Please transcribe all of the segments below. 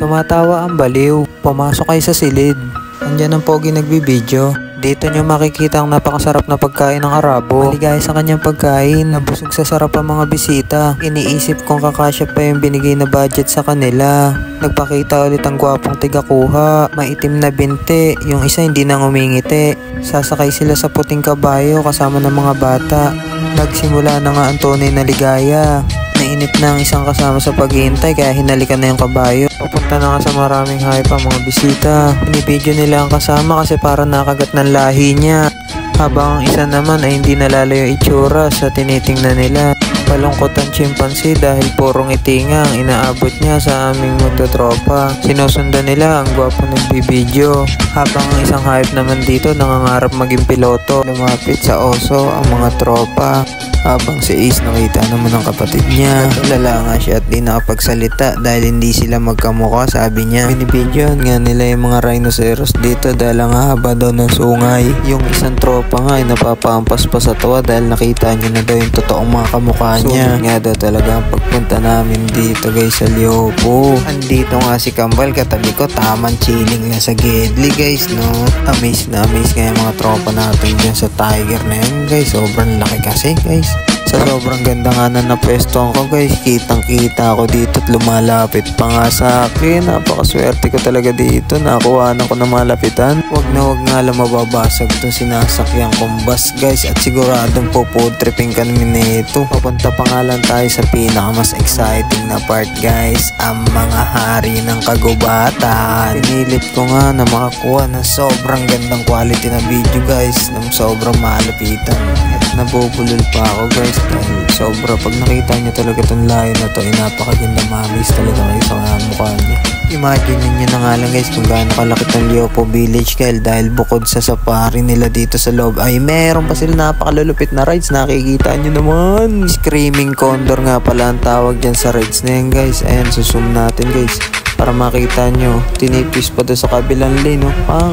Tumatawa ang baliw. Pumasok kayo sa silid. Andyan ang pogi nagbibideo. Dito nyo makikita ang napakasarap na pagkain ng Arabo. Maligaya sa kanyang pagkain. Nabusog sa sarap ang mga bisita. Iniisip kong kakasya pa yung binigay na budget sa kanila. Nagpakita ulit ang gwapong tigakuha. Maitim na binti. Yung isa hindi na ngumingiti. Sasakay sila sa puting kabayo kasama ng mga bata. Nagsimula na nga ang tunay na ligaya. Nainip na ang isang kasama sa paghihintay kaya hinalikan na yung kabayo. Papunta na nga sa maraming hype ang mga bisita. Pinibidyo nila ang kasama kasi para nakagat ng lahi niya. Habang ang isa naman ay hindi nalalayo yung itsura sa tinitingnan nila. Palungkot ang chimpanzee dahil purong itinga ang inaabot niya sa aming magtotropa. Sinusundan nila ang gwapo nagbibidyo. Habang ang isang hype naman dito nangangarap maging piloto. Lumapit sa oso ang mga tropa. Habang si Ace nakita naman ng kapatid niya. Natulala nga siya at di nakapagsalita dahil hindi sila magkamukha, sabi niya. Binibidyohan nga nila yung mga rhinoceros dito dahil ang haba daw ng sungay. Yung isang tropa nga ay napapampas pa sa tawa dahil nakita niya na daw yung totoong mga kamukha niya. Sulit nga daw talaga ang pagpunta namin dito guys sa Liopo. Andito nga si Kambal katabi ko, tamang chilling lang sa Gedli guys, no. Amaze na amaze nga yung mga tropa natin dyan sa tiger na yan guys. Sobrang laki kasi guys. Sa sobrang ganda nga na napwestohan ko guys, kitang kita ako dito at lumalapit pa nga sa akin. Napakaswerte ko talaga dito, nakuhanan ko na malapitan. Wag nga lang mababasag itong sinasakyan kong bus guys at siguradong puputripping kami nito. Papunta pa nga lang tayo sa pinaka mas exciting na part guys, ang mga hari ng kagubatan. Pinilit ko nga na makakuha ng sobrang gandang quality na video guys, ng sobrang malapitan. At nabubulol pa ako guys dahil sobra pag nakita niyo talaga itong layo na to, napakaganda, mamis talaga kayo sa mukha niya. Imagine niyo na nga lang guys kung gaano kalaki ng Liopo Village dahil bukod sa safari nila dito sa loob ay meron pa sila napakalulupit na rides. Nakikita niyo naman, Screaming Condor nga pala ang tawag dyan sa rides na yan guys. Ayan, susum natin guys para makita nyo. Tinipis pa doon sa kabilang lane, no? Pang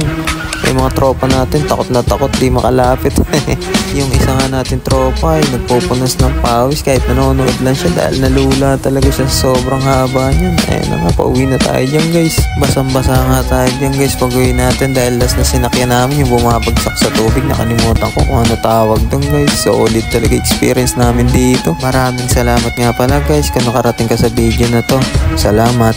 yung mga tropa natin takot na takot di makalapit. Yung isa nga natin tropa ay nagpupunas ng pawis kahit nanonood lang siya dahil nalula talaga siya sobrang haba niyan. Ayun na nga, pauwi na tayo dyan guys. Basang basa nga tayo dyan guys pag uwi natin dahil last na sinakyan namin yung bumabagsak sa tubig. Nakalimutan ko kung ano tawag doon guys. Solid talaga experience namin dito. Maraming salamat nga pala guys kung nakarating ka sa video na to. Salamat.